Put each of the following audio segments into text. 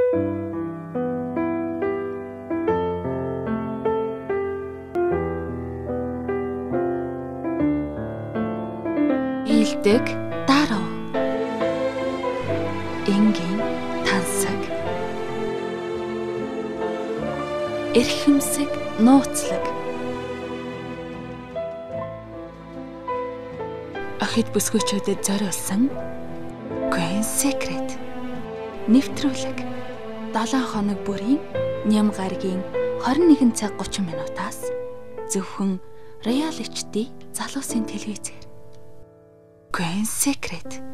Ийдэг даруу. Энгийн тансаг. Эрхэмсэг нууцлаг. Охид бүсгүйчүүдэд зориулсан Queen Secret. Нэвтрүүлэг 7 хоног бүрийн ням гарагийн 21 цаг 30 минутаас зөвхөн Royal HD залуусын телевизээр. Queen Secret.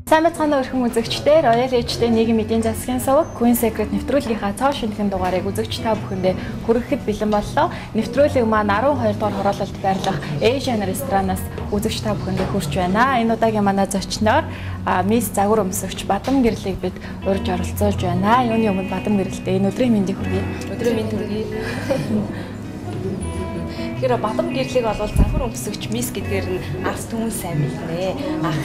Сайн мэцхан өрхөн үзэгчдээ Royal HD нийгэм эдийн засгийн суваг Queen Secret нэвтрүүлгийнхаа цоо шинэхэн дугаарыг үзэгч та бүхэндээ хүрэхэд бэлэн боллоо. Нэвтрүүлэг маань 12 дугаар хороололд байрлах Asian ресторанаас үзэгч та бүхэндээ хүрч байна. Энэ удаагийн манай зочноор Мисс Загвар өмсөгч Бадам Гэрлийг бид урьж оролцуулж байна. Юуны өмнө Бадам Гэрлтэй энэ өдрийн мэндийг хүргэе. Өдрийн мэнд хүргэе. Тэгэхээр Бадам Гэрлийг бол Загвар өмсөгч Мисс гэдгээр нь арс түмэн сайн мэднэ.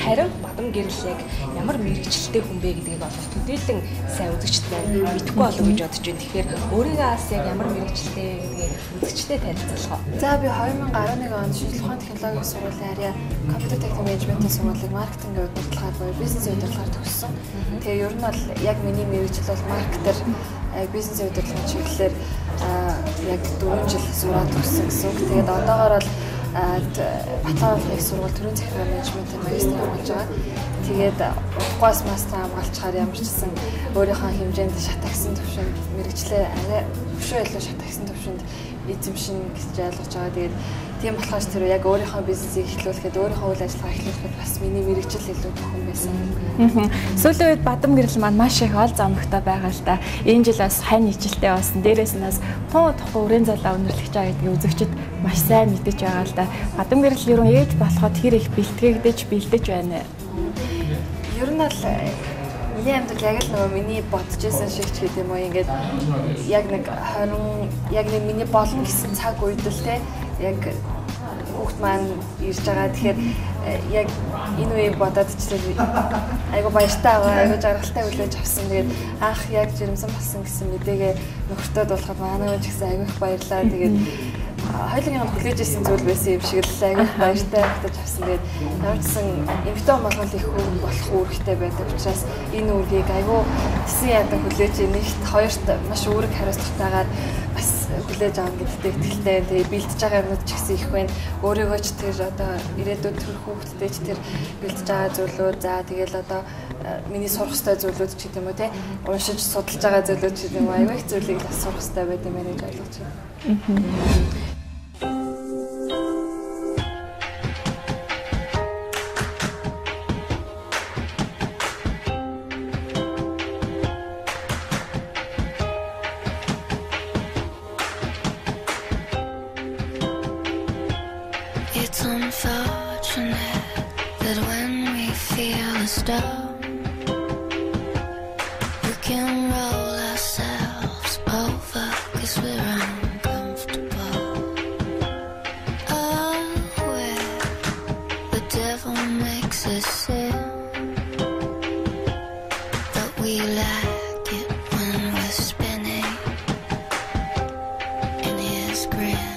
Харин Бадам Гэрл яг ямар мэрэгчлэлтэй хүн бэ гэдгийг бол төдийлөн сайн үзэгчтэй мэдэхгүй болов гэж бодож байна. Тэгэхээр өөрийгөө бас яг ямар мэрэгчлэлтэй гэдгийг үзэгчтэй танилцуулах. За би 2011 онд шинжлэх ухааны технологийн сургуулийн арья компьютер техник менежментийн сургуулийг маркетингийн удирдлагаар буюу бизнесийн удирдлагаар төгссөн. Тэгээ ер нь бол яг миний мэрэгжил бол маркетер, бизнесийн удирдлагын чиглэлээр яг 4 жил сураад төгссөн гэсэн. Тэгээд одоогоор бол Батлан их сургууль төрийн захиргааны менежментийн магистр хамгаалж байгаа. Тэгээд удахгүй мастер хамгаалчаар ямар ч гэсэн өөрийнхөө хэмжээнд шатагсан төвшөнд мэрэгчлээ арай өшөө илүү шатагсан төвшөнд эзэмшин гэж ойлгож байгаа. Тэгээд тийм болохоор тэр яг өөрийнхөө бизнесийг эхлүүлэхэд өөрийнхөө үйл ажиллагаа эхлүүлэхэд бас миний мэрэгжил илүү төхөн байсан. Сүүлийн үед Бадам Гэрл маань маш их ол зомгтой байгаа л да. Энэ жил бас хань ижилтэй болсон. Дээрээс нь бас туу тохоо өрийн залаа өнөрлөгч байгаа гэдгийг үзэгчд маш сайн мэдэж байгаа л да. Бадам Гэрл ерөн ээж болоход хэр их бэлдэж байна. Ер нь бол миний амьдрал яг л нөгөө миний бодож байсан шиг ч гэдэг юм уу, ингээд яг нэг 20 яг нэг миний болно гэсэн цаг үед л те яг хүүхд маань ирж байгаа. Тэгэхээр яг энэ үеийг бодоод чилээ айгу баяртай байгаа, айгу жаргалтай хүлээж авсан. Тэгээд анх яг жирэмсэн болсон гэсэн мэдээгээ нөхөртөө дуулахад манай ч гэсэн айгу их баярлаа. Тэгээд хоёулынх нь хүлээж ирсэн зүйл байсан юм шиг л айгу баяртай батж авсан. Тэгээд ямар ч гэсэн эмэгтэй болгол их хүн болох үүрэгтэй байдаг учраас энэ үргийг айгу тесэн ядан хүлээж нэгт хоёрт маш үүрэг хариуцлагатайгаар бас хүлээж авах гэдэгт итгэлтэй. Тэгээ бэлдэж байгаа юмуд ч гэсэн их байна. Өөрийгөө ч тэр одоо ирээдүйд төр хүүхдтэй ч тэр бэлдэж байгаа зүйлүүд, за тэгэл одоо миний сурах ёстой зүйлүүд ч гэдэг юм уу те, уншиж судалж байгаа зүйлүүд ч гэдэг юм уу, аюул их зүйлийг бас сурах ёстой байт юм байна гэж ойлгож байна. It's unfortunate that when we feel a storm, we can roll ourselves over 'cause we're uncomfortable. Oh, where the devil makes us sin, but we like it when we're spinning in his grin.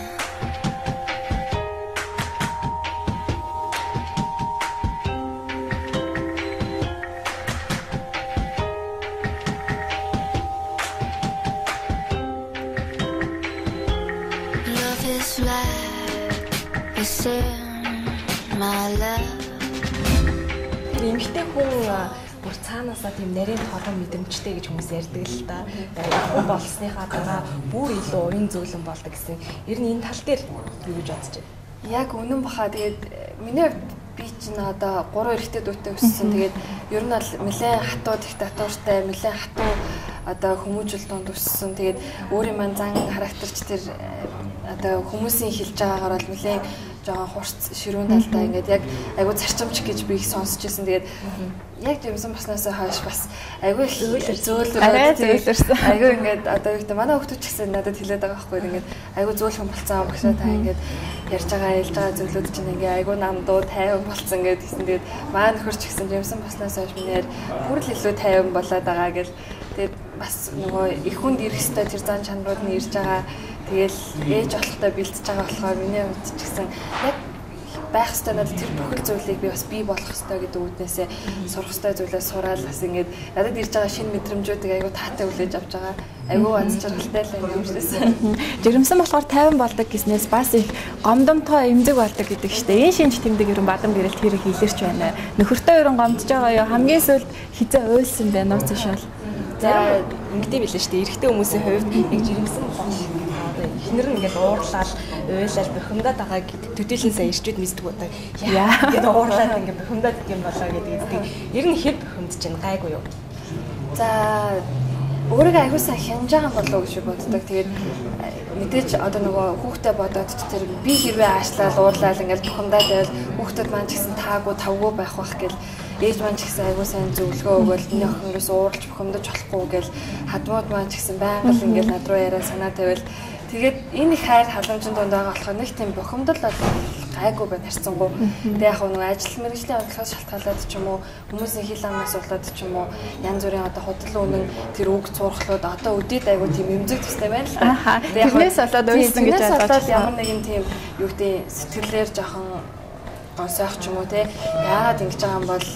Эмэгтэй хүн бүр цаанаасаа тийм нарийн торгон мэдрэмжтэй гэж хүмүүс ярьдаг л да. Хүн болсныхаа дараа бүр илүү уян зөөлөн болдог гэсэн. Ер нь энэ тал дээр юу гэж бодож байна? Яг үнэн баха. Тэгээд миний хувьд би чинь одоо 3 эрэгтэй дүүтэй өссөн. Тэгээд ер нь бол нэлээд хатуу диктатуртай, нэлээд хатуу одоо хүмүүжил донд өссөн. Тэгээд өөрийн маань зан характерч тэр одоо хүмүүсийн хэлж байгаагаар бол нэлээд жоохон хурц ширүүн талтай ингээд яг айгуу зарчимч гэж би их сонсч байсан. Тэгээд яг юмсан баснаас хойш бас айгуу их зөөлрсөн. Айгуу ингээд одоо юу гэдэг манай хүүхдүүд ч гэсэн надад хэлээд байгаа байхгүй ингээд айгуу зөөлхөн болцсон багшаа та ингээд ярьж байгаа ялж байгаа зөвлөд чинь ингээд айгуу намдуу тайван болцсон гэдэг гэсэн. Тэгээд маа нөхөр ч гэсэн юмсан баснаас хойш минийэр бүр л илүү тайван болоод байгаа гэл. Тэгээд бас нөгөө их хүнд ирэх хэвээр тэр зан чанарууд нь ирж байгаа. Тэгэл ээж болохтой бэлтэж байгаа болохоор миний хувьд ч гэсэн яг байх хэвээр надад тэр бүхэл зүйлийг би бас бий болох хэвээр гэдэг үүднээсээ сурах хэвээр зүйлээ сураал бас ингээд надад ирж байгаа шинэ мэдрэмжүүдийг айгүй таатай хүлээж авч байгаа. Айгүй аз жаргалтай л юм шээсэн. Жирэмсэн болохоор 50 болдог гэснээс бас их гомдомтой эмзэг болдог гэдэг штеп. Энэ шинж тэмдэг ерөн бадам гэрэлт хэрэг илэрч байна. Нөхөртөө ерөн гомдож байгаа юу? Хамгийн сүүлд хизээ уйлсан байна уу цаашаа. За ингэдэм билээ штеп. Эрэгтэй хүмүүсийн хувьд нэг жирэмсэн эхнэр нь ингээд уурлаад уйлал бухимдаад байгаа гэдэг төдийлэн сайн ирчүүд мэддэг удаа. Яа гэдэг уурлаад ингээд бухимдаад гэх юм болоо гэдэг. Ер нь хэд бухимдж байна гайгүй юу? За өөрийгөө аягүй сайн хянаж байгаа болов уу гэж боддог. Тэгээд мэдээж одоо нөгөө хүүхдээ бодоод тэр би хэрвээ аашлаад уурлаад ингээд бухимдаад байвал хүүхдэд маань ч гэсэн таагүй тавгүй байх бах гэл ээж маань ч гэсэн аягүй сайн зөвлөгөө өгөөл миний охиноос уурлж бухимдаж болохгүй гэл хадмууд маань ч гэсэн байнга л ингээд над руу яриа санаа тавиал тэгээд энэ их хайр халамжийн дунд байгаа болохоор нэг тийм бухимдал гайгүй байна харцсангуу. Тэгээ яг нөгөө ажил мэргэжлийн онцлогоос шалтгаалаад ч юм уу хүмүүсийн хил амнаас болоод ч юм уу янз бүрийн одоо худал үнэн тэр үг цуурхлууд одоо өдөөд айгүй тийм эмзэг төстэй байна л та. Тэрнээс болоод уйлсан гэж бодож ямар нэгэн тийм юу гэдэг сэтгэлээр жоохон гонсоох ч юм уу те яагаад ингэж байгаа юм бол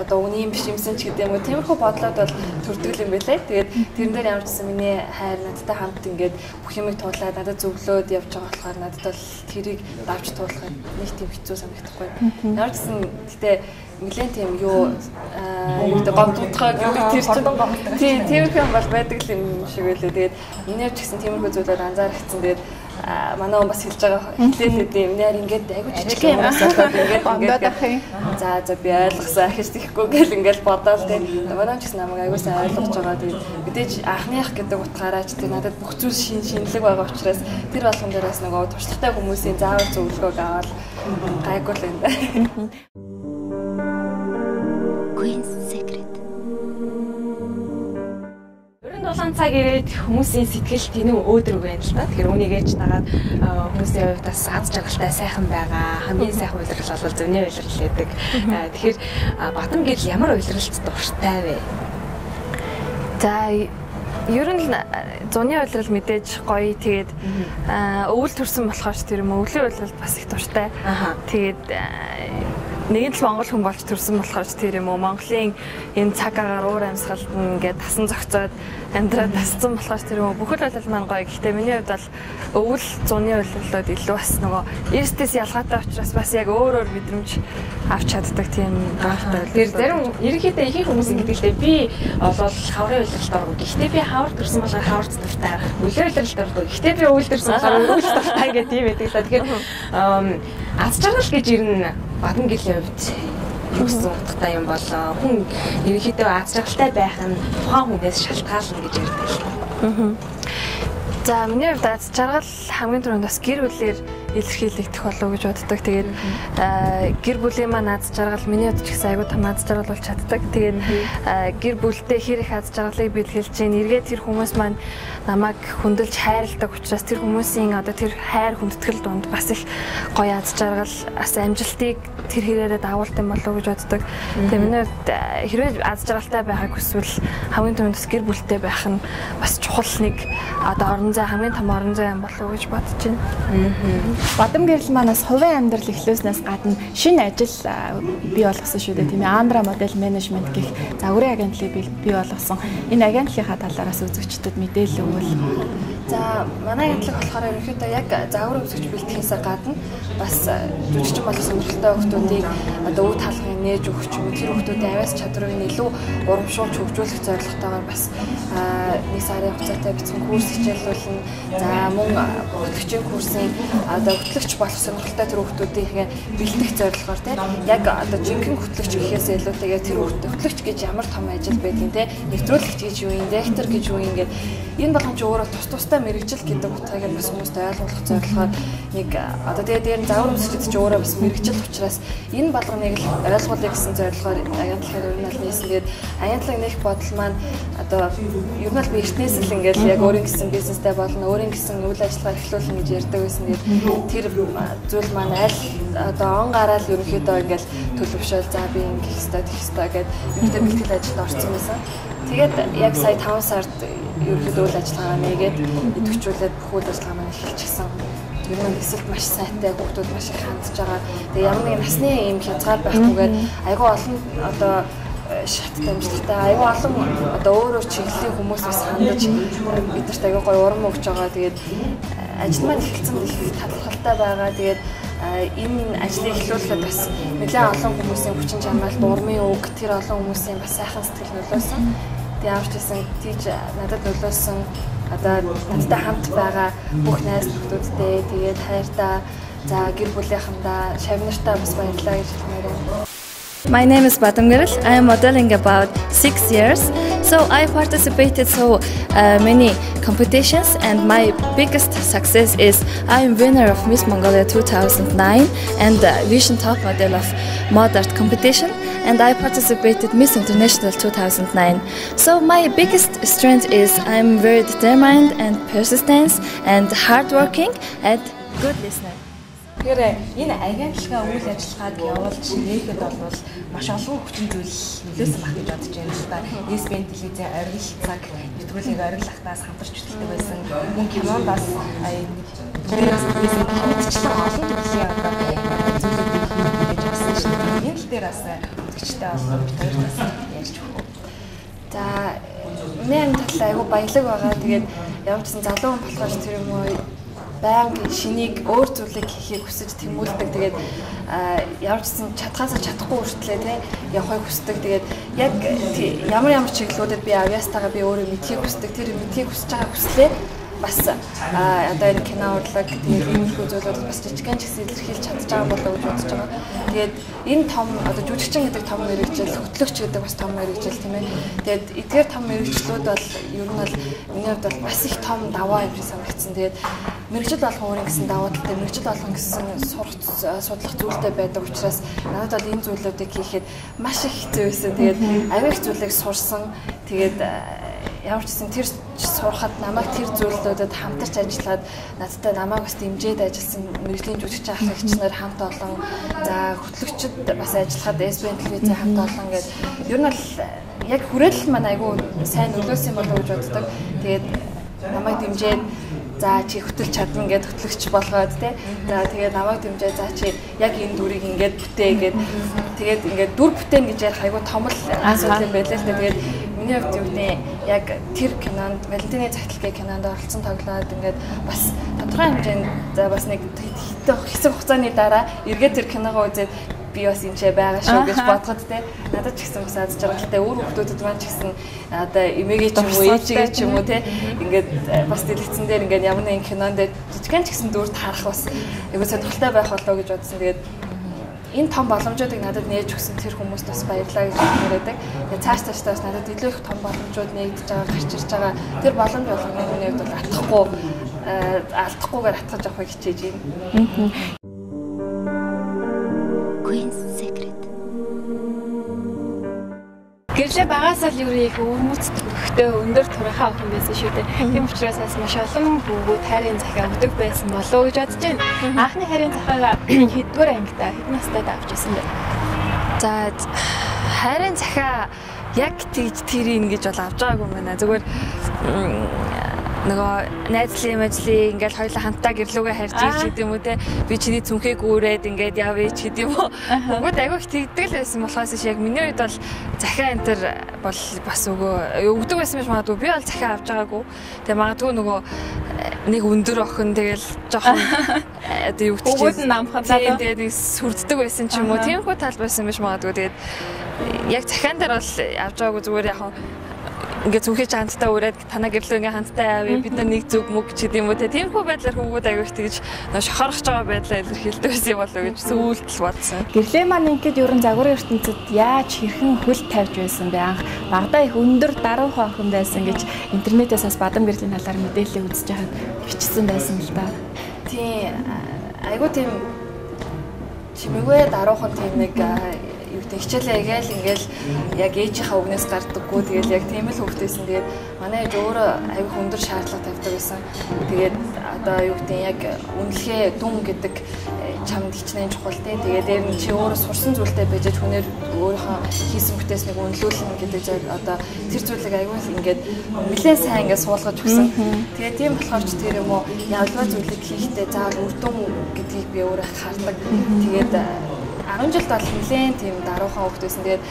одоо үний биш юмсан ч гэдэг юм уу тиймэрхүү бодлоод бол төрдөг юм байлээ. Тэгээд тэрэн дээр ямар ч гэсэн миний хайр надтай хамт ингээд бүх юмыг туулаад надад зөвлөөд явж байгаа болохоор надад бол тэрийг давж туулах нэг тийм хэцүү санагдахгүй. Ямар ч гэсэн гэтээ нэлээд тийм юу гэдэг гомдтойгоо тэр чинь тиймэрхүү юм бол байдаг юм шиг байлээ. Тэгээд миний ч гэсэн тиймэрхүү зүйлээр анзаарчихсан. Тэгээд манай он бас хэлж байгаа хэлээд ийм нэр ингээд айгуу жижиг юм асуулаад ингээд за би ойлгосон ахиж тийхгүй гэл ингээд бодоол тийм манай ч гэсэн намайг айгуу сайн ойлгож байгаа. Тэгээд мэдээж анхных гэдэг утгаараа ч тийм надад бүх зүйл шинэлэг байгаа учраас тэр болгон дээрээс нөгөө туршлагатай хүмүүсийн заавал зөвлөгөөг аваад гайгүй л байна. Queen's Secret. Дулаан цаг ирээд хүмүүсийн сэтгэл тэнэг өөдрөг байна л та. Тэгэхээр үнийг ээж дагаад хүмүүсийн хувьд бас аз жаргалтай сайхан байгаа. Хамгийн сайхан үйлрэл бол зөвний үйлрэл гэдэг. Тэгэхээр Бадам гэрэл ямар үйлрэлт дуртай вэ? За ер нь зуны үйлрэл мэдээж гоё. Тэгээд өвөл төрсөн болохоор ч тэр юм өвлийн үйлрэлд бас их дуртай. Тэгээд нэгэн л монгол хүн болж төрсэн болохоор ч тэр юм уу Монголын энэ цаг агаар уур амьсгалд ингээд тасан зохицоод амьдраад тасцсан болохоор тэр юм уу бүхэл үйлрэл маань гоё. Гэхдээ миний хувьд бол өвөл зуны үйлрэлүүд илүү бас нөгөө эрсдэс ялгаатай учраас бас яг өөр мэдрэмж авч чаддаг тийм дуртай. Тэр зарим ерөнхийдөө ихэнх хүмүүс ингэдэгтэй би бол хаврын үйлрэлд оров. Гэхдээ би хавар төрсэн болохоор хаварт дуртай. Өвлийн үйлрэлд оров. Гэхдээ би өвөл төрсэн болохоор өвөл дуртай гэдэг юм байдаг л да. Тэгэхээр аз жаргал гэж ер нь Бадам гэрлийн хувьд юу гэсэн утгатай юм бол хүн ерөнхийдөө аз жаргалтай байх нь тухайн хүнээс шалтгаална гэж ярьдаг л. За миний хувьд аз жаргал хамгийн түрүүнд бас гэр бүлээр илэрхийлэгдэх болов уу гэж боддог. Тэгээд гэр бүлийн маань аз жаргал миний хувьд ч гэсэн аягүй том аз жаргал болж чаддаг. Тэгээд гэр бүлдээ хэр их аз жаргалыг бэлгэлж чинь эргээд тэр хүмүүс маань намайг хүндэлж хайрладаг учраас тэр хүмүүсийн одоо тэр хайр хүндэтгэл донд бас их гоё аз жаргал бас амжилтыг тэр хэрээрээ дагуулт юм болов уу гэж боддог. Тэгээд миний хувьд хэрвээ аз жаргалтай байхыг хүсвэл хамгийн түрүүнд бас гэр бүлтэй байх нь бас чухал нэг одоо орон зай хамгийн том орон зай юм болов уу гэж бодож байна. Бадам гэрэл манаас хувийн амьдрал эхлүүлснээс гадна шинэ ажил бий болгосон шүү дээ тийм ээ. Андра модель менежмент гэх загварын агентлыг бий болгосон. Энэ агентлагийнхаа талаараас үзэгчдэд мэдээлэл өгвөл. За манай агентлаг болохоор ерөнхийдөө яг загвар үзэгч бэлтгэхээс гадна бас жүжигчин болох сонирхолтой хүмүүсийг одоо өв таалгын нээж өгч юм. Тэр хүмүүсийн авиас чадрыг илүү урамшуулж хөгжүүлэх зорилготойгоор бас нэг сарын хугацаатай бичсэн курс хичээлүүлнэ. За мөн хөтөлбөрийн курсын одоо одоо хөтлөгч болох сонирхолтой тэр хүүхдүүдийн бэлтгэх зорилгоор те яг одоо жинхэнэ хөтлөгч гэхээс илүүтэйгээр тэр хөтлөгч гэж ямар том ажил байдгийг те нэвтрүүлэгч гэж юу юм, директор гэж юу юм ингээд энэ болгон ч өөрөө тустай мэрэгжил гэдэг утгыг бас хүмүүст ойлгуулах зорилгоор нэг одоо тэгээд дээр нь загвар өмсчид ч өөрөө бас мэрэгжил учраас энэ болгоныг л ойлгуулъя гэсэн зорилгоор агентлагаар ер нь л нээсэн. Тэгээд агентлаг нэх бодол маань одоо ер нь л би эртнээс л ингээд яг өөрийн гэсэн бизнестэй болно, өөрийн гэсэн үйл ажиллагаа эхлүүлнэ гэж ярьдаг байсан. Тэгээд тэр зүйл маань аль одоо он гараад ерөнхийдөө ингээд төлөвшөөл за би ингэх ёстой, тэгэх ёстой гэдэг ерөнхийдөө бэлтгэл ажилд орсон байсан. Тэгээд яг сая 5 сард ерөнхийдөө үйл ажиллагаа нээгээд идэвхжүүлээд бүх үйл ажиллагаа маань эхэлчихсэн. Ер нь эсвэл маш сайтай хүүхдүүд маш их хандж байгаа. Тэгээ ямар нэгэн насны ийм хязгаар байхгүйгээр айгүй олон одоо шат дамжлагтай айгүй олон одоо өөрөө чиглэлийн хүмүүс бас хандаж бидэрт айгүй гоё урам өгч байгаа. Тэгээд ажил маань эхэлсэн их талархалтай байгаа. Тэгээд энэ ажлыг эхлүүлэхэд бас нэлээд олон хүмүүсийн хүчин чармаалт, урмын үг, тэр олон хүмүүсийн бас сайхан сэтгэл нөлөөсөн. Тэгээд авч ирсэн тийж надад нөлөөсөн одоо надтай хамт байгаа бүх найз нөхдөдтэй тэгээд хайртай за гэр бүлийнхандаа шавнартаа бас баярлалаа гэж хэлмээр байна. My name is Badam Gerel. I am modeling about 6 years. So I participated so many competitions, and my biggest success is I am winner of Miss Mongolia 2009 and Vision Top Model of Mod Art competition, and I participated Miss International 2009. So my biggest strength is I am very determined and persistent and hardworking and good listener. Тэгэхээр энэ агентлагаа үйл ажиллагааг явуулж нээхэд бол маш олон хүчин зүйл нөлөөсөн баг гэж бодож байна л да. ESPN телевизийн оргил цаг нэвтрүүлгийг ориглахтаас хамтарч хөтлөдөг байсан. Мөн кинондаас дээрээс хамтчлаа олон төрлийн одоо зүйлүүдийг хийж авсан шүү дээ. Энэ л дээр бас үзэгчтэй олон битүүрээс ярьж өгөх. За миний талаа айгу баялаг байгаа. Тэгээд ямар ч гэсэн залуу хүн болохоор тэр юм уу байнга шинийг өөр зүйлийг хийхийг хүсэж тэмүүлдэг. Тэгээд ямар ч гэсэн чадхаасаа чадахгүй хүртлээ тий явахыг хүсдэг. Тэгээд яг ямар чиглэлүүдэд би авьяастайгаа би өөрөө мэдхийг хүсдэг. Тэр мэдхийг хүсэж байгаа хүслээ бас одоо энэ кино урлаг тэгээд иймэрхүү зүйлүүдэд бас жижигхэн ч гэсэн илэрхийлж чадж байгаа болоо гэж бодож байгаа. Тэгээд энэ том одоо жүжигчин гэдэг том мэрэгжил, хөтлөгч гэдэг бас том мэрэгжил тийм ээ. Тэгээд эдгээр том мэрэгчлүүд бол ер нь бол миний хувьд бол бас их том даваа юм шиг санагдсан. Тэгээд мэрэгжил болгон өөрийн гэсэн даваа талтай, мэрэгжил болгон гэсэн судлах зүйлтэй байдаг учраас надад бол энэ зүйлүүдийг хийхэд маш их хэцүү байсан. Тэгээд аюул их зүйлийг сурсан. Тэгээд ямар ч гэсэн тэр сурахад намайг тэр зүйлүүдэд хамтарч ажиллаад надтай намайг бас дэмжиж ажилласан мэрэгжлийн жүжигчин ах эгч нар хамт олон за хөтлөгчд бас ажиллахад ESPN телевизийн хамт олон гэдэг ер нь бол яг хүрээлэл маань айгүй сайн нөлөөсөн болов уу гэж боддог. Тэгээд намайг дэмжиж за чи хөтлөж чадна гэд хөтлөгч болгоод тий. За тэгээд намайг дэмжиж за чи яг энэ дүрийг ингээд бүтээ гэд тэгээд ингээд дүр бүтээн гэж ярих айгүй том л асуудал юм байлаа л дээ. Тэгээд миний хувьд юу нэ яг тэр кинонд Валентины загталтай кинонд оролцсон тоглоод ингээд бас тодорхой хэмжээнд за бас нэг хэсэг хугацааны дараа эргээд тэр киногоо үзээд би бас энэ ч байгаа шүү гэж бодоход те надад ч гэсэн бас аз жаргалтай өөр хүмүүсд маань ч гэсэн одоо эмээгээ ч юм уу ээжигээ ч юм уу те ингээд бас дэлгэцэн дээр ингээд ямар нэгэн кинонд жижигхэн ч гэсэн дүрд харах бас айгуу сонирхолтой байх болоо гэж бодсон. Тэгээд энэ том боломжуудыг надад нээж өгсөн тэр хүмүүст бас баярлалаа гэж хэлмээрээдэг. Тэгээд цааш бас надад илүү их том боломжууд нээгдэж байгаа, гарч ирж байгаа. Тэр боломж болгоны миний хувьд бол алдахгүйгээр атгаж авахыг хичээж байна. Гэрлээ багасаа л юу их өвмөцт хөрхтэй өндөр турхаа авах юм байсан шүү дээ. Тийм учраас бас маш олон хүүгүүд хайрын захиа өгдөг байсан болов уу гэж бодож байна. Анхны хайрын захиагаа хэдгээр ангитай хэдэн настай авч ирсэн бэ? За хайрын захиа яг тэгж тэрийг ингэж бол авч байгаагүй юм байна. Зүгээр нөгөө найзлын мажлын ингээл хоёулаа хамтаа гэрлүүгээ харж ийж гэдэг юм уу те би чиний цүнхийг үүрээд ингээд явъя ч гэдэг юм уу. Бүгд айгүйх тэгдэг л байсан болохоос яг миний үед бол захиа энэ төр бол бас өгдөг байсан байж магадгүй би бол захиа авч байгаагүй. Тэгээ магадгүй нөгөө нэг өндөр охин тэгэл жоохон одоо юу гэдэг чинь намхад тэгээд нэг сүрддэг байсан ч юм уу. Тиймэрхүү тал байсан байж магадгүй. Тэгээд яг захиан дээр бол авч байгаагүй зүгээр яг ингээд зүгхий ч хамтдаа үрээд танаа гэрлөө ингээд хамтдаа авъя бид нар нэг зүг мөг ч гэдэм үү те тиймхүү байдлаар хүмүүд аягүй тэгж шохорхож байгаа байдлаа илэрхийлдэг байсан болов гэж сүүлд л бодсон. Гэрлээ маань ингээд ер нь загварын ертөнцид яаж хэрхэн хөл тавьж байсан бэ? Анх багадаа их өндөр даруйхан охин байсан гэж интернетээс бас бадам гэрлийн талаар мэдээлэл үзэж байхад бичсэн байсан л да. Тийм айгуу тийм чимээгүй даруухан тийм нэг юу гэдэг хичээлээ ингээл яг ээжийнхаа үгнээс гардаггүй тэгэл яг тийм л хөвгтэйсэн. Тэгээд манай ээж өөрөө айгуу өндөр шаардлага тавьдаг байсан. Тэгээд одоо юу гэдэг яг үнэлгээ дүн гэдэг чамд хичнээн чухал те. Тэгээд дээр нь чи өөрөө сурсан зүйлтэй байж хүнээр өөрийнхөө хийсэн бүтээснийг үнэлүүлнэ гэдэг яг одоо тэр зүйлийг айгуу ингээд нэлээд сайн ингээд суулгаж өгсөн. Тэгээд тийм болохоор ч тэр юм уу ялгаа зүйлийг хийхдээ заавал үр дүн гэдгийг би өөрөө хардаг. Тэгээд 10 жилд бол нэлээд тийм даруухан хөвгтэйсэн. Тэгээд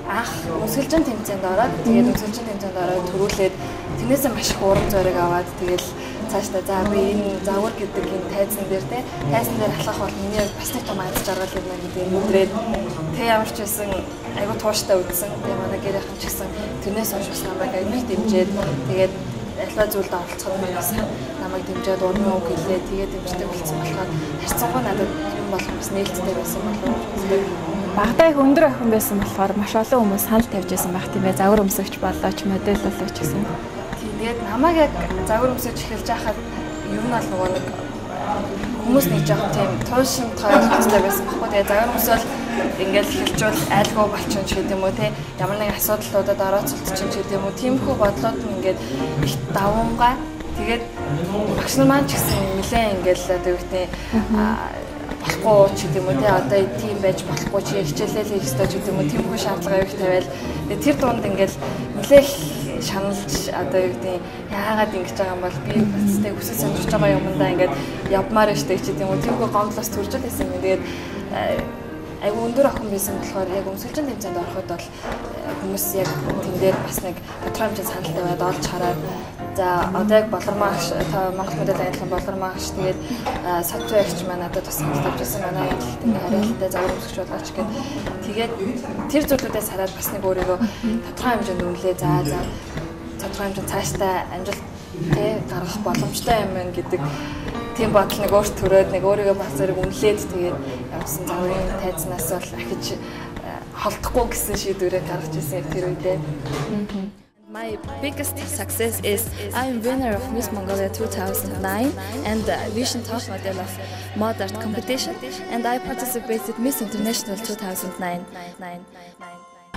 анх өсгөлжин тэмцээнд ороод тэгээд өсгөлжин тэмцээнд ороод төрүүлээд тэрнээсээ маш их урам зориг аваад тэгээд цаашдаа за би энэ загвар гэдэг энэ тайзан дээр те тайзан дээр алхах бол миний бас нэг том аз жаргал юм байна гэдэг өдрээд тэг ямар ч байсан айгуу тууштай үдсэн. Тэгээ манай гэрийнхэн ч гэсэн тэрнээс хойш бас намайг аягүй дэмжиж тэгээд альва зүйлд оролцоход намайг дэмжиж урмын үг хэлээ тэгээд дэмждэг болсон болохоор харьцангуй надад юм болох бас нээлттэй байсан болов. Багадаа их өндөр охин байсан болохоор маш олон хүмүүс санал тавьж байсан байх тийм ээ. Загвар өмсөгч болоо ч модель болоо ч гэсэн. Тэгээд намайг яг загвар өмсөж эхэлж байхад ер нь бол нөгөө нэг хүмүүс нэг жоохон тийм туушин тойлогчтой байсан баггүй. Тэгээд загвар өмсөөл ингээл эхэлжүүл айлгуу болчихсон ч гэдэм үү те. Ямар нэгэн асуудлуудад орооцолдчихсон ч гэдэм үү. Тиймэрхүү бодлоод ингээл их давангаа. Тэгээд багш нар маань ч гэсэн нэлээ ингээл одоо юу гэдэг болохгүй ч гэдэм үү те. Одоо тийм байж болохгүй чи хичээлээ хийх ёстой ч гэдэм үү. Тиймэрхүү шаардлага явах тавиал. Тэгээд тэр дунд ингээл нэлээ шаналж одоо юу гэдэг яагаад ингэж байгаа юм бол би бастай хүсэж сонирхож байгаа юмдаа ингээд явмаар штэ ч гэдэм үү. Тиймгүй гомдлоос төржөл байсан юм. Тэгээд айгу өндөр охин байсан болохоор яг өмсөлжин тэмцээнд ороход бол хүмүүс яг тэн дээр бас нэг тодорхой хэмжээний санал тавиад олж хараад за одоо яг болормаагш та Монгол модель ангилан болормаагш тэгээд софтверч маань надад бас санал тавьж байсан манай ажилт ингээ харилцаатай загвар өмсгч болгооч гэд тэгээд тэр зүйлүүдээс хараад бас нэг өөрийгөө тодорхой хэмжээнд үнэлээ за тодорхой хэмжээнд цаашдаа амжилт гаргах боломжтой юм байна гэдэг тийм бодол нэг өөрт төрөөд нэг өөрийгөө бас зэрэг үнэлээд тэгээд явсан загварын тайзнаас бол ахиж холдохгүй гэсэн шийдвэрээ гаргаж ирсэн тэр үедээ. My biggest success is I'm winner of Miss Mongolia 2009 and Vision Top Model of Mod Art competition and I participated Miss International 2009.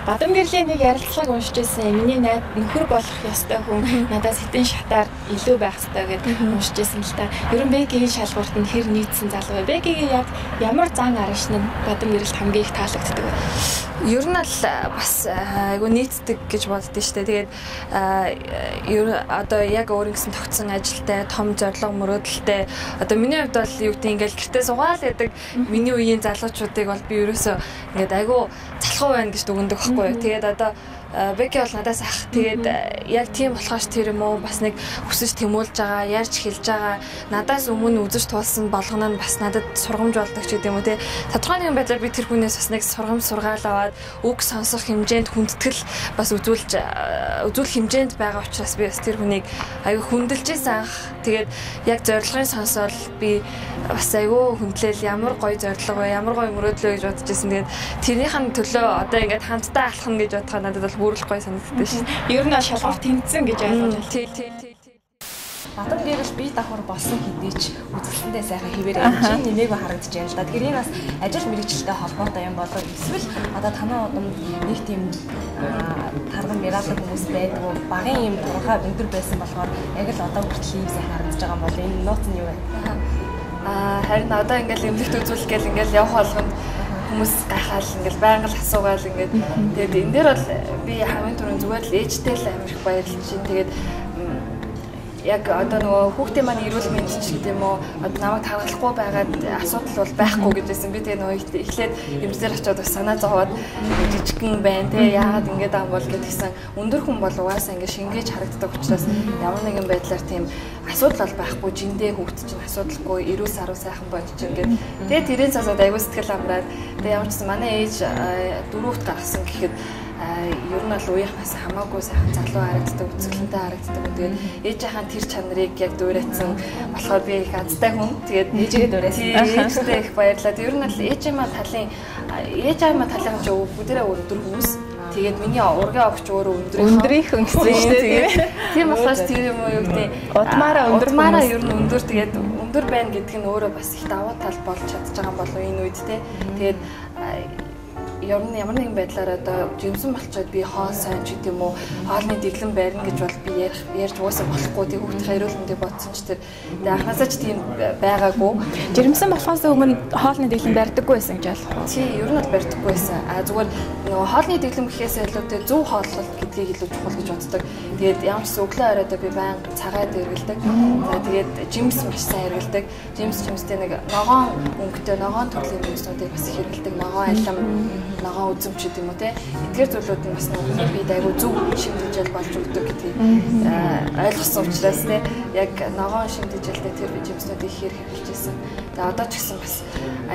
Бадам гэрлийн нэг ярилцлагыг уншиж байсан. Миний найз нөхөр болох ёстой хүн надад сэтэн шатаар илүү байх ёстой гэж уншиж байсан л та. Ер нь Бекигийн шалгуурт нь хэр нийцсэн залуу вэ? Бекигийн яг ямар зан араш нь бадам гэрэлд хамгийн их таалагддаг вэ? Ер нь л бас айгу нийцдэг гэж боддөө штэ. Тэгээд одоо яг өөр ингэсэн тогтсон ажилтай, том зорилго мөрөөдөлтэй. Одоо миний хувьд бол юу гэдэг ингээл гэртээ суугаал яадаг миний үеийн залуучуудыг бол би ерөөсөө ингээд айгу залхуу байна гэж дүгнэдэг байхгүй юу. Тэгээд одоо Беки бол надаас ах. Тэгээд яг тийм болохоос тэр юм уу бас нэг хүсэж тэмүүлж байгаа, ярьж хэлж байгаа. Надаас өмнө үзэж туулсан болгоно нь бас надад сургамж болдог ч гэдэм үү те. Тодорхой нэгэн байдлаар би тэр хүнээс бас нэг сургамж сургаал аваад үг сонсох хэмжээнд хүндэтгэл бас үзүүлэх хэмжээнд байгаа учраас би бас тэр хүнийг аягүй хүндэлж байсан анх. Тэгээд яг зорилгын сонсоод би бас аягүй хүндлээл ямар гоё зорилго вэ, ямар гоё мөрөөдлөө гэж бодож байсан. Тэгээд тэрнийх нь төлөө одоо ингээд хамтдаа алхах гэж бодоход надад бол бүрэл гоё санагддаг шин. Ер нь шалгуур тэнцсэн гэж ойлгож байна. Тий. Бадам гэрэл бие давхар болсон хэдий ч үзэсгэлэнтэй сайхан хэвээрээ чинь нэмээгүй харагдаж байна л да. Тэгэхээр энэ бас ажил мэргэжилтэй холбоотой юм болоо эсвэл одоо танаа удам нэг тийм тарган мэралдаг хүмүүс байдаг уу? Багын юм турхаа өндөр байсан болохоор яг л одоо хүртэл ийм сайн харагдаж байгаа юм бол энэ нууц нь юу вэ? Харин одоо ингээл эмнэлэгт үзүүлэх гээл ингээл явах болгонд хүмүүс гайхаал ингээл байнга л асуугаал ингээд тэгээд энэ дээр бол би хамгийн түрүүнд зүгээр л ээжтэй л амирх баярлж чинь тэгээд яг одоо нөгөө хүүхдээ маань эрүүл мэндч гэдэг юм уу одоо намайг таргалахгүй байгаад асуудал бол байхгүй гэж байсан. Би тэгээ нөгөө эхлээд эмзээр очиод бас санаа зовоод жижигхэн байна те яагаад ингэж байгаа юм бол гэдгийгсэн өндөр хүн бол угаасаа ингэ шингээж харагддаг учраас ямар нэгэн байдлаар тийм асуудал бол байхгүй жиндээ хүүхд чинь асуудалгүй эрүүл саруу сайхан бодож ингээд тэгээ тэрэн цаасаад аягүй сэтгэл амраад тэгээ ямар ч гэсэн манай ээж 4-т гаргасан гэхэд ер нь бол үеийнхнаас хамаагүй сайхан залуу харагддаг, үзэсгэлэнтэй харагддаг. Тэгээд ээжийнхаа тэр чанарыг яг дуурайсан болохоор би их азтай хүн. Тэгээд ээжигээ дуурайсан. Ээжтэй их баярлалаа. Ер нь бол ээжийнхаа талын ч бүгдээрээ өндөр хүмүүс. Тэгээд миний ургийн огч өөрөө өндрийнхэн гэсэн шүү дээ. Тийм болохоос тэр юм уу юу гэдэг. Удмаараа ер нь өндөр тэгээд өндөр байна гэдг нь өөрөө бас их давуу тал болж чадж байгаа болов энэ үед те. Тэгээд ер нь ямар нэгэн байдлаар одоо жимсэн болчоод би хоол сайн ч гэдэм үү хоолны дэглэм барина гэж бол би ярьж уусаа болохгүй тэг хүүхдийн хариулт мэндийг бодсон ч тэр анхнаасаа ч тийм байгаагүй. Жирэмсэн болохоос өмнө хоолны дэглэм барьдаггүй байсан гэж ойлгох. Тий, ер нь бол барьдаггүй байсан. Зүгээр нөгөө хоолны дэглэм гэхээс илүү тэг зөв хооллол гэдгийг илүү чухал гэж боддог. Тэгээд ямар ч өглөө оройдоо би байнга цагаад эргэлдэг. За тэгээд жимс маш сайн эргэлдэг. Жимстэй нэг ногоон өнгөтэй ногоон төрлийн жимснүүдийг бас эргэлдэг. Ногоон алим ногоон үзэмч гэдэг юм уу те. Эдгээр зүйлүүд нь бас нөгөө бид айгу зөв шимтгийжэл болж өгдөг гэдгийг ойлгосон учраас те яг ногоон шимтгийжэлтэй тэр жимснүүдийг ихээр хэвчээсэн. За одоо ч гэсэн бас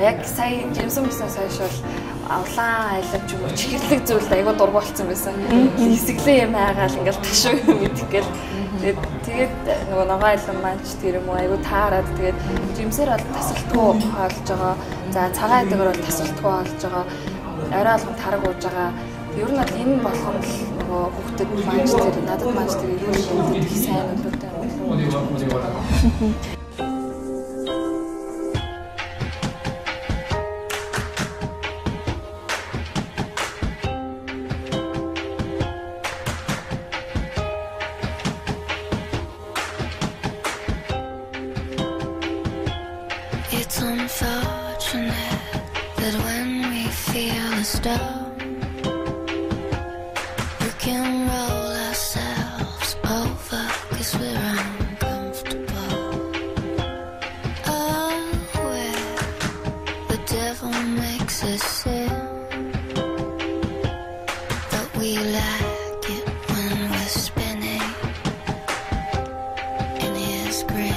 яг сая жимсэн бүснээс хойш бол авлаан айлам ч юм уу чихэрлэг зүйлд айгу дургу болсон байсан. Хэсэглээ юм хайгаал ингээл ташуу юм идэх гээл. Тэгээд нөгөө ногоон айлам маань ч тэр юм уу айгу таарад тэгээд жимсээр бол тасалтгүй хаалж байгаа. За цагаан эдэгээр бол тасалтгүй хаалж байгаа. Арай алган тараг ууж байгаа. Ер нь бол энэ болгоно л нөгөө хүүхдэд маань тэр надад маань тэр илүү их сайн өдрөдөө болно. It's unfortunate that when we feel a storm, we can roll ourselves over 'cause we're uncomfortable. Oh, where the devil makes us sin, but we like it when we're spinning in his grin.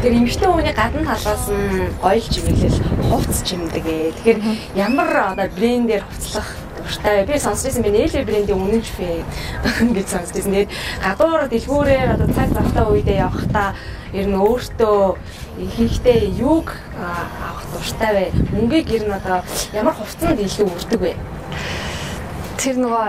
Тэр эмэгтэй хүний гадна талаас нь гоё чимэглэл хувцс чимдэг. Тэгэхээр ямар одоо брендээр хувцлах дуртай. Би сонсчихсан би нээлээ брендийн үнэнч фэ гэж сонсчихсан. Тэгээд гадуур дэлгүүрээр одоо цаг завтаа үедээ явахдаа ер нь өөртөө ихэнхдээ юуг авах дуртай вэ? Мөнгийг ер нь одоо ямар хувцсанд илүү үрдэг вэ? Тэр нөгөө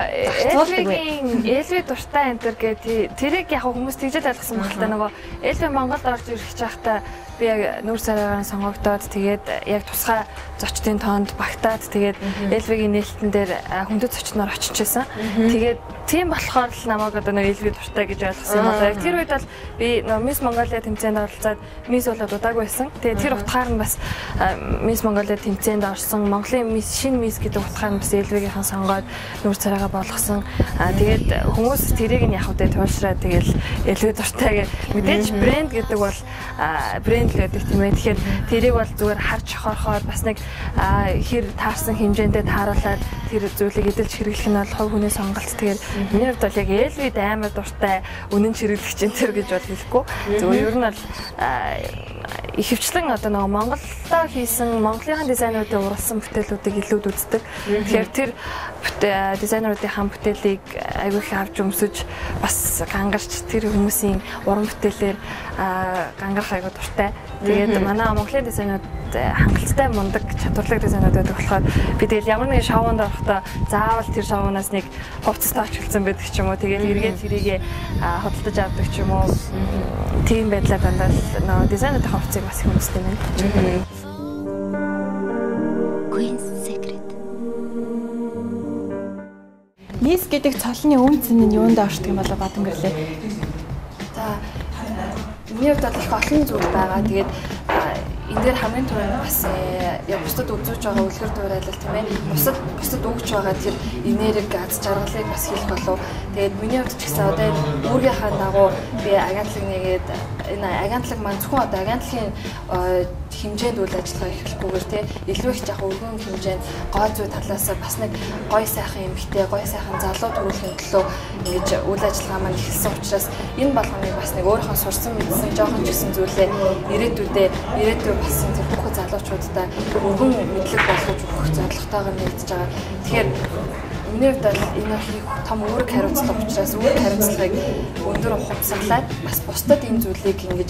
элви дуртай энэ төр гэдэг тэрийг яг хүмүүс тэгжэл ойлгосон багтаа нөгөө элви Монголд орж ирэх чахта би яг нүүр царайгаар сонгогдоод тэгээд яг тусгай зочдын тоонд багтаад тэгээд элвигийн нээлтэн дээр хүндэт зочноор очижсэн. Тэгээд тийм болохоор л намайг одоо нөгөө элви дуртай гэж ойлгосон юм байна. Тэр үед бол би нөгөө Miss Mongolia тэмцээнд оролцоод Miss болоод удаагүй байсан. Тэгээд тэр утгаар нь бас Miss Mongolia тэмцээнд орсон. Монголын шинэ Miss гэдэг утгаар нь бас элвигийнхэн сонгоод нүүр царайгаа болгосон. Тэгээд хүмүүс тэрийг нь яг үдэ туйлшраад тэгэл элви дуртай гэж мэдээж брэнд гэдэг бол брэнд л гэдэг тийм ээ. Тэгэхээр тэрийг бол зүгээр харж хохорохоор бас нэг хэр таарсан хэмжээндээ тааруулаад тэр зүйлийг эдэлж хэрэглэх нь бол хувь хүний сонголт. Тэгээд миний хувьд бол яг элвид амар дуртай үнэн хэрэглэгч энэ төр гэж бол хэлэхгүй. Зөвхөн ер нь бол ихэвчлэн одоо нөгөө Монголдо хийсэн Монголын дизайнеруудын уралсан бүтээлүүдийг илүүд үздэг. Тэгэхээр тэр дизайнеруудын бүтээлийг аягүй их авч өмсөж бас гангарч тэр хүмүүсийн уран бүтээлээр гангарах аягүй дуртай. Тэгээд манай Монголын дизайнерууд хангалттай мундаг чадварлаг дизайнерууд байдаг болохоор би тэгэл ямар нэгэн шоунд орохдоо заавал тэр шоунаас нэг хувцас тооч хэлсэн байдаг ч юм уу. Тэгээд эргээд тэрийгэ хөдөлж авдаг ч юм уу. Тийм байдлаар дандаа нөө дизайнерын хувцсыг бас их хүндэтэй байна. Miss гэдэг цолны үнц нь юунд оршдог юм болоо бадам гэрлээ. За миний хувьд бол их олон зүйл байгаа. Тэгээд энэ дээр хамгийн түрүүнд бас яг бусдад үзүүлж байгаа үлгэр дуурайлал тийм ээ. Бусдад өгч байгаа тэр энерги газ жаргалыг бас хийх болов. Тэгээд миний хувьд ч гэсэн одоо үүргийнхаа дагуу би агентлаг нэгээд энэ агентлаг маань зөвхөн одоо агентлагийн хэмжээнд үйл ажиллагаа эхлэхгүйгээр те илүү их яг өргөн хэмжээнд гоо зүй талаас бас нэг гоё сайхан эмэгтэй, гоё сайхан залуу төрүүлэхийн төлөө ингэж үйл ажиллагаа маань эхэлсэн учраас энэ болгоныг бас нэг өөрийнхөө сурсан мэдсэн жоохон ч гэсэн зүйлээ ирээдүйд бас тэр бүх залуучуудаа өргөн мэдлэг болгож өгөх зорилготойгоор нэгдэж байгаа. Тэгэхээр миний хувьд энэ их том үүрэг хариуцлага учраас үүрэг хариуцлагыг өндөр хувьсгалаад бас бусдад энэ зүйлийг ингэж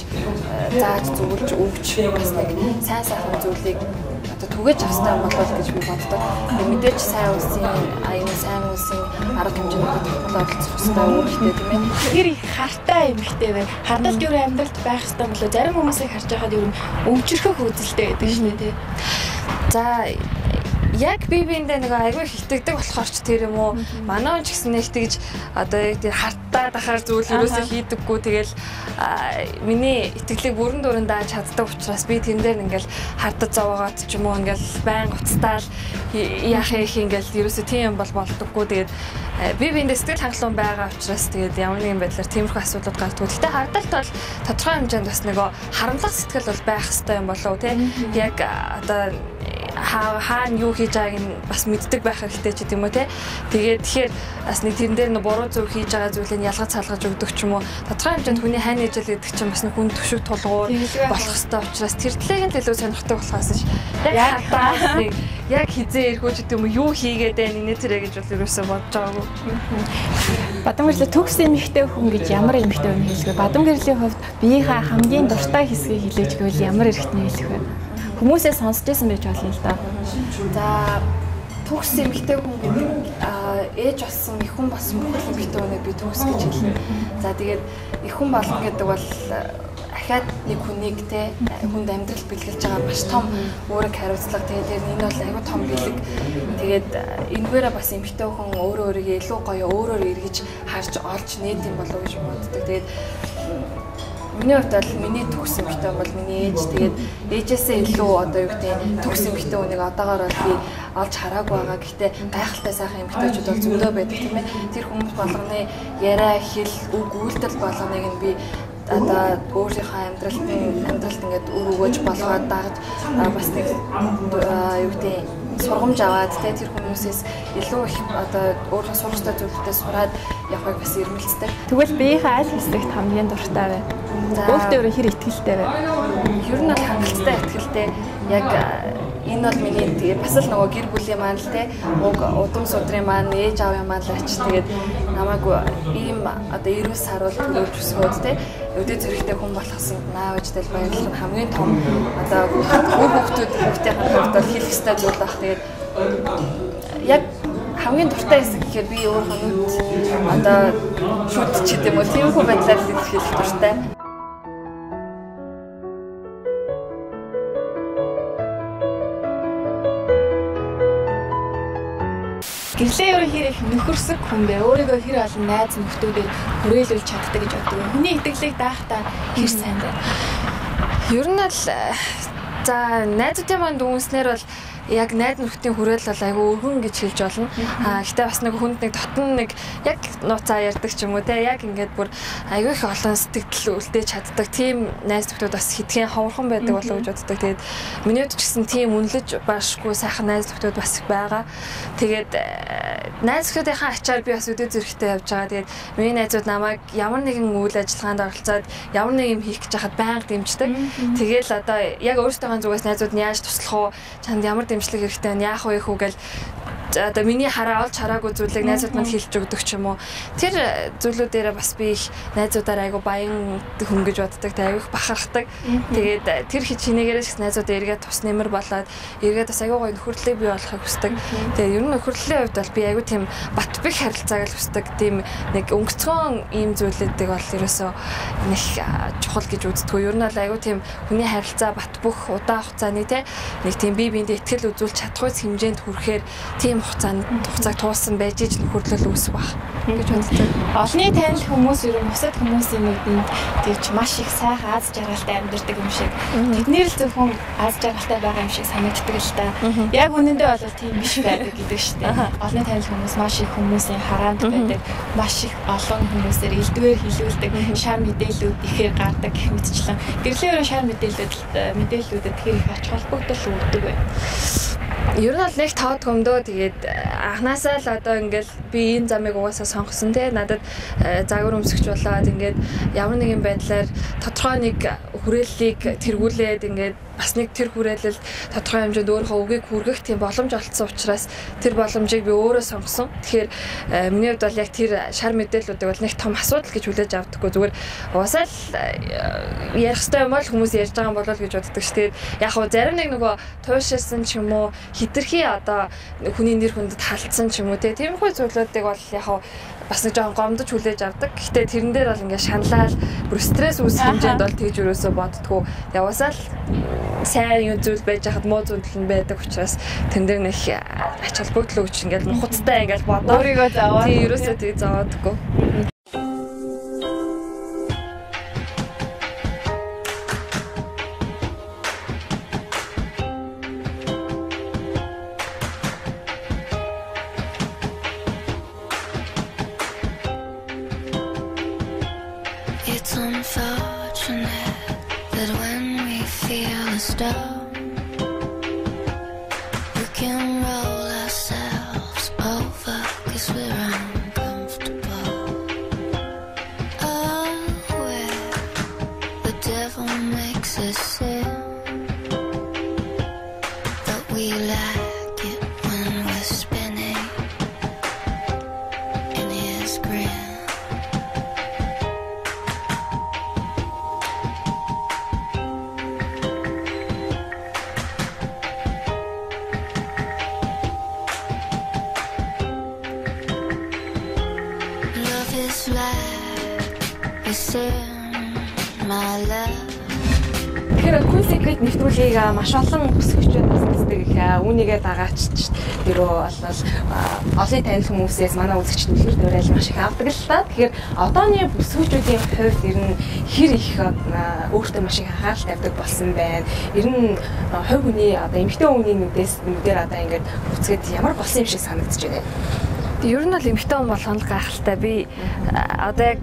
зааж зөвлөж өгч бас нэг сайн сайхан зүйлийг одоо түгэж авах хэрэгтэй болов гэж би боддог. Мэдээж сайн улсын аян сайн улсын арга хэмжээнд төлөвлөлт оролцох хэрэгтэй үүрэгтэй тийм ээ. Тэр их хартай эмэгтэй байна. Хадгалт юу амьдралд байх хэрэгтэй болоо зарим хүмүүсийг харж байхад юу өвчрөхөх үзэлтэй байдаг шнэ тий. За яг би биэндээ нэг айгүй хитэгдэг болохоор ч тэр юм уу манай ч гэсэн нэг тэгж одоо яг тэр хартаа дахаар зүйл юусоо хийдэггүй тэгэл миний итгэлийг бүрэн дүүрэн дааж чаддаг учраас би тэн дээр ингээл хартад зовоогоод ч юм уу ингээл байн уцтаал яах их ингээл юусоо тийм бол болдоггүй тэгээд би биэндээ сэтгэл хангалуун байгаа учраас тэгээд ямар нэгэн байдлаар тиймэрхүү асуудлууд гардггүй. Гэхдээ хардалт бол тодорхой хэмжээнд бас нөгөө харамлах сэтгэл бол байх хэрэгтэй юм болов тий. Яг одоо хаана юу хийж байгааг нь бас мэддэг байх хэрэгтэй ч гэдэм үү те. Тэгээд тэгэхээр бас нэг тэрэн дээр нэг буруу зүйл хийж байгаа зүйлийг ялгаж салгаж өгдөг ч юм уу. Тодорхой хэмжээнд хүний хань ижил гэдэг чинь бас нэг хүн төвшөг тулгуур болох хэрэгтэй учраас тэр талыг нь илүү сонирхдаг болохоос ш. Яг хатаа яг хизээ эргүүж гэдэг юм юу хийгээд байна инээ тэрэ гэж бол ерөөсөө бодож байгаагүй. Бадамгэрлээ төгс эмэгтэй хүн гэж ямар эмэгтэй хүн хэлэх вэ? Бадамгэрлийн хувьд биеийнхээ хамгийн дуртай хэсгийг хилээж гэвэл ямар эрхтний хэлэх вэ? Хүмүүсээ сонсч байсан байж болно л да. За төгс эмэгтэй хүн гэдэг ээж болсон их хүн болсон бүхэл эмэгтэй хүнийг би төгс гэж хэлнэ. За тэгээд их хүн болно гэдэг бол ахаад нэг хүнийг те хүнд амьдрал бэлгэлж байгаа маш том үүрэг хариуцлага тэгээд энэ бол аюу том бэлэг. Тэгээд энэгээр бас эмэгтэй хүн өөрөө өөрийгөө илүү гоё өөрөөр эргэж харж олж нээд юм болов уу гэж боддог. Тэгээд миний хувьд бол миний төгс эмэгтэй бол миний ээж тэгээд ээжээсээ илүү одоо юу гэдэг төгс эмэгтэй хүнийг одоогоор бол би олж хараагүй байгаа. Гэхдээ гайхалтай сайхан эмэгтэйчүүд бол зөндөө байдаг тийм ээ. Тэр хүмүүс болгоны яриа хэл үг үйлдэл болгоныг нь би одоо өөрийнхөө амьдралд ингээд өр өгөөж болгоод дагж бас нэг юу гэдэг сургамж аваад тэр хүмүүсээс илүү их одоо өөрийнхөө сурах ёстой зүйлүүдээ сураад явахыг бас эрмэлздэг. Тэгвэл биеийнхээ аль хэсэгт хамгийн дуртай вэ? Өөртөө өөрөө хэр ихтэй вэ? Ер нь бол хангалттай ихтэй. Яг энэ бол миний тэгээ бас л нөгөө гэр бүлийн маань л те удам судрын маань ээж аавын маань л ач тэгээд намайг ийм одоо 90 сар бол төлөвлөж өсгөөд те өдөө зэрэгтэй хүн болгосон наавчтай баярлах нь хамгийн том одоо хүүхдийн хувьд бол хэлэх ёстой зүйл баг. Тэгээд яг хамгийн дуртай хэсэг гэхээр би өөрийнхөө нүд одоо шүд ч гэдэм үү тиймэрхүү байдлаар л хэлэх дуртай. Гэрлээ өөрөө хэр их нөхөрсөг хүн бэ? Өөрийгөө хэр олон найз нөхдөдөд хүрээлүүлж чаддаг гэж боддог. Хүний итгэлийг даахтаа хэр сайн бэ? Ер нь л за найзуудын манд үнснэр бол яг найз нөхдийн хүрээлэл бол айгүй өргөн гэж хэлж болно. Гэхдээ бас нэг хүнд нэг дотн нэг яг нууцаа ярьдаг ч юм уу те яг ингээд бүр айгүй их олон сэтгэл үлдээж чаддаг тийм найз нөхдүүд бас хитгэн ховорхон байдаг болов гэж боддог. Тэгээд минийд ч гэсэн тийм үнэлж баашгүй сайхан найз нөхдүүд бас байгаа. Тэгээд найз нөхдийнхээ ачаар би бас өдөө зэрэгтэй явж байгаа. Тэгээд миний найзууд намайг ямар нэгэн үйл ажиллагаанд оролцоод ямар нэг юм хийх гэж хахад байнга дэмждэг. Тэгээл одоо яг өөрсдөө зүгээс найзууд нь яаж туслах уу? Чанд ямар дэмжлэг хэрэгтэй байна яах вэ хүү гэл одоо миний хараа олж хараагүй зүйлийг найзууд манд хэлж өгдөг ч юм уу. Тэр зүйлүүдээрээ бас би их найзуудаар айгу баян хүн гэж боддог, айгу их бахархдаг. Тэгээд тэр хичнээгээрээс найзууд эргээд тус нэмэр болоод эргээд бас айгу гоё нөхөрлөлийг бий болохыг хүсдэг. Тэгээд ер нь нөхөрлөлийн хувьд бол би айгу тийм бат бэх харилцааг л хүсдэг. Тийм нэг өнгөцгөн ийм зүйлүүдийг бол ерөөсөө нэг чухал гэж үздэг. Ер нь бол айгу тийм хүний харилцаа бат бөх удаан хугацааны те нэг тийм бие биендээ ихтгэл үзүүлж чадах хэмжээнд хүрэхээр тийм тийм хугацааг туулсан байж иж нөхөрлөл үүсэх баг гэж боддог. Олонний танил хүмүүс ер нь бусад хүмүүсийн нүдэнд тэгж маш их сайхан аз жаргалтай амьдардаг юм шиг. Тэдний л зөвхөн аз жаргалтай байгаа юм шиг санагддаг л та. Яг үнэндээ бол тийм биш байдаг гэдэг шүү дээ. Олонний танил хүмүүс маш их хүмүүсийн хараанд байдаг. Маш их олон хүмүүсээр элдвээр хилүүлдэг шар мэдээлүүд ихээр гардаг гэх мэтчлэн. Гэрлээ шар мэдээллүүдэд тэр их ач холбогдол үүдэг байна. Ер нь бол нэг тоод хөмдөө тэгээд анханасаа л одоо ингээл би энэ замыг угаасаа сонгосон те надад загвар өмсгч болоод ингээд ямар нэгэн байдлаар тодорхой нэг хүрээллийг тэргүүлээд ингээд бас нэг тэр хүрээлэл тодорхой хэмжээнд өөрийнхөө үгийг хүргэх тийм боломж олцсон учраас тэр боломжийг би өөрөө сонгосон. Тэгэхээр миний хувьд бол яг тэр шар мэдээллүүдийг бол нэг том асуудал гэж хүлээж авдаггүй зүгээр угаасаа л ярих ёстой юм бол хүмүүс ярьж байгаа юм болол гэж боддог ш. Тэгээд яг хөө зарим нэг нөгөө туушаасан ч юм уу хитрхи одоо хүний нэр хүндэд халтсан ч юм уу тиймэрхүү зүйлүүдийг бол яг хөө бас нэг жоохон гомдож хүлээж авдаг. Гэхдээ тэрэн дээр бол ингээд шаналал бүр стресс үүсэх хэмжээнд бол тэгж өрөөсөө боддгоо. Яваасаа л сайн юм зүйл байж хахад муу зүйл нь байдаг учраас тэн дээр нэг ач холбогдол өгч ингээд нухацтай ингээд бодоо. Өөрийгөө заавал. Тийм ерөөсөө тийг заавадаггүй. It's unfortunate that when we feel a storm, we can roll ourselves over 'cause we're uncomfortable. Oh, where the devil makes us sin, but we like it when we're spinning in his grin. Тэгэхээр Queen Secret нэвтрүүлгийг маш олон өсгөгчид бас үздэг их үүнийгээ дагаачч тэрөө болол олон танил хүмүүсээс манай үзэгчд нөлөөлөлт уриалж маш их авдаг л та. Тэгэхээр одооны өсгөгчдийн хувьд ер нь хэр их өөртөө маш их анхаарал тавьдаг болсон байна. Ер нь хувь хүний одоо эмэгтэй хүний нүдээр одоо ингээд үзгээд ямар болсон юм шиг санагдаж байна. Ер нь бол эмэгтэй хүн болгоно гайхалтай. Би одоо яг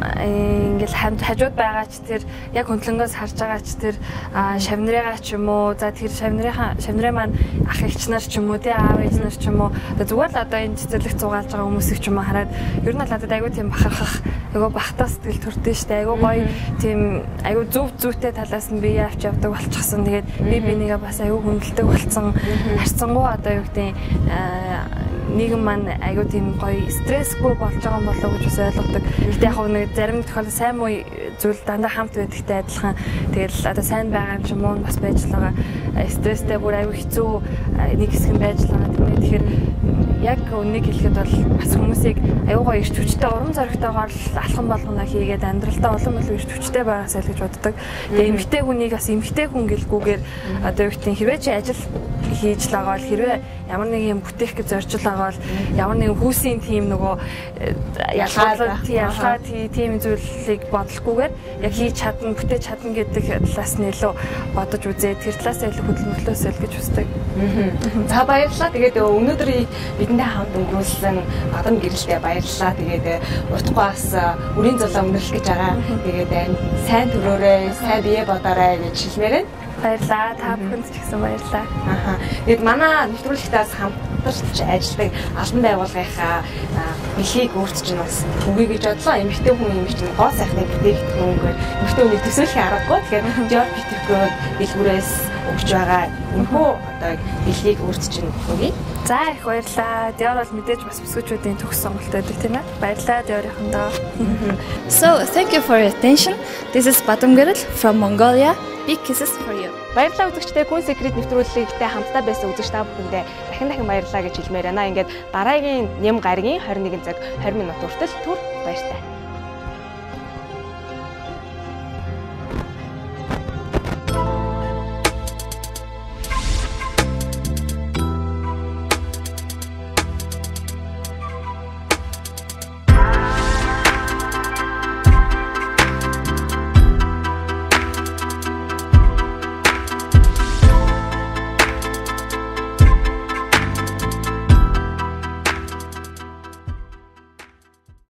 ингээл хажууд байгаа ч тэр яг хөндлөнгөөс харж байгаа ч тэр шавнырыгаа ч юм уу за тэр шавнырын маань ах эгч нар ч юм уу тий аав ээж нар ч юм уу зүгээр л одоо энэ цэцэрлэг зугаалж байгаа хүмүүсийг ч юм уу хараад ер нь л надад айгүй тийм бахархах айгүй бахтаа сэтгэл төрдөө штэ айгүй гоё тийм айгүй зүйтэй талаас нь би явж явдаг болчихсон. Тэгээд би бинийгээ бас айгүй хүндэлдэг болсон. Харцсангуу одоо юу гэдэг нийгэм маань айгүй тийм гоё стрессгүй болж байгаа юм болоо гэж бас ойлгодог. Гэтэ яг нэг зарим тохиолдолд сайн муу зүйл дандаа хамт байдагтай адилхан. Тэгэл одоо сайн байгаа юм ч юм уу бас байж л байгаа. Стресстэй бүр айгүй хэцүү нэг хэсэг нь байж л байгаа тийм ээ. Тэгэхээр яг үнийг хэлэхэд бол бас хүмүүсийг айгүй гоё ирч хүчтэй урам зоригтойгоор алхам болгоно хийгээд амьдралдаа улам илүү ирч хүчтэй байгаасай л гэж боддог. Тэгээ эмэгтэй хүнийг бас эмэгтэй хүн гэлгүйгээр одоо юу гэдэг хэрвээ чи ажил хийж л байгаа бол хэрвээ ямар нэг юм бүтээх гэж зорж л байгаа бол ямар нэгэн хүүсийн тим нөгөө ялгаа тийм зүйлийг бодлохгүйгээр яг хийж чадна бүтээж чадна гэдэг талаас нь илүү бодож үзээ тэр талаас илүү хөдөлмөрлөөсэй л гэж үздэг. За баярлалаа. Тэгээд өнөөдөр бидэндээ хамт өнгөрүүлсэн бадам гэрэлтэй баярлалаа. Тэгээд уртгүй бас үрийн зулаа өнөрлөх гэж байгаа. Тэгээд сайн төрөөрэй, сайн бие бодоорой гэж хэлмээр байна. Баярлалаа. Та бүхэнд ч гэсэн баярлалаа. Тэгээд манай нэвтрүүлэгтээс хамтарч ажилладаг албан байгууллагынхаа бэлгийг өөрчилж бас үгүй гэж бодлоо. Эмэгтэй хүн юм чинь гоо сайхны бүтээгдэхүүнгээр эмэгтэй хүний төсөөлхийн аргагүй. Тэгэхээр Жорж Питеркөө дэлгүүрээс өгч байгаа энэхүү одоо бэлгийг өөрчилж өгье. За их баярлалаа. Диор бол мэдээж бас бүсгүүчүүдийн төгс сонголт байдаг тийм ээ. Баярлалаа Диорийнхондоо. So, thank you for your attention. This is Badam girl from Mongolia. Big kisses for you. Баярлалаа үзэгчдээ Queen Secret нэвтрүүлэгтэй хамтдаа байсан үзэгч та бүхэндээ дахин баярлалаа гэж хэлмээр байна. Ингээд дараагийн нэм гарагийн 21 цаг 20 минут хүртэл түр баяртай.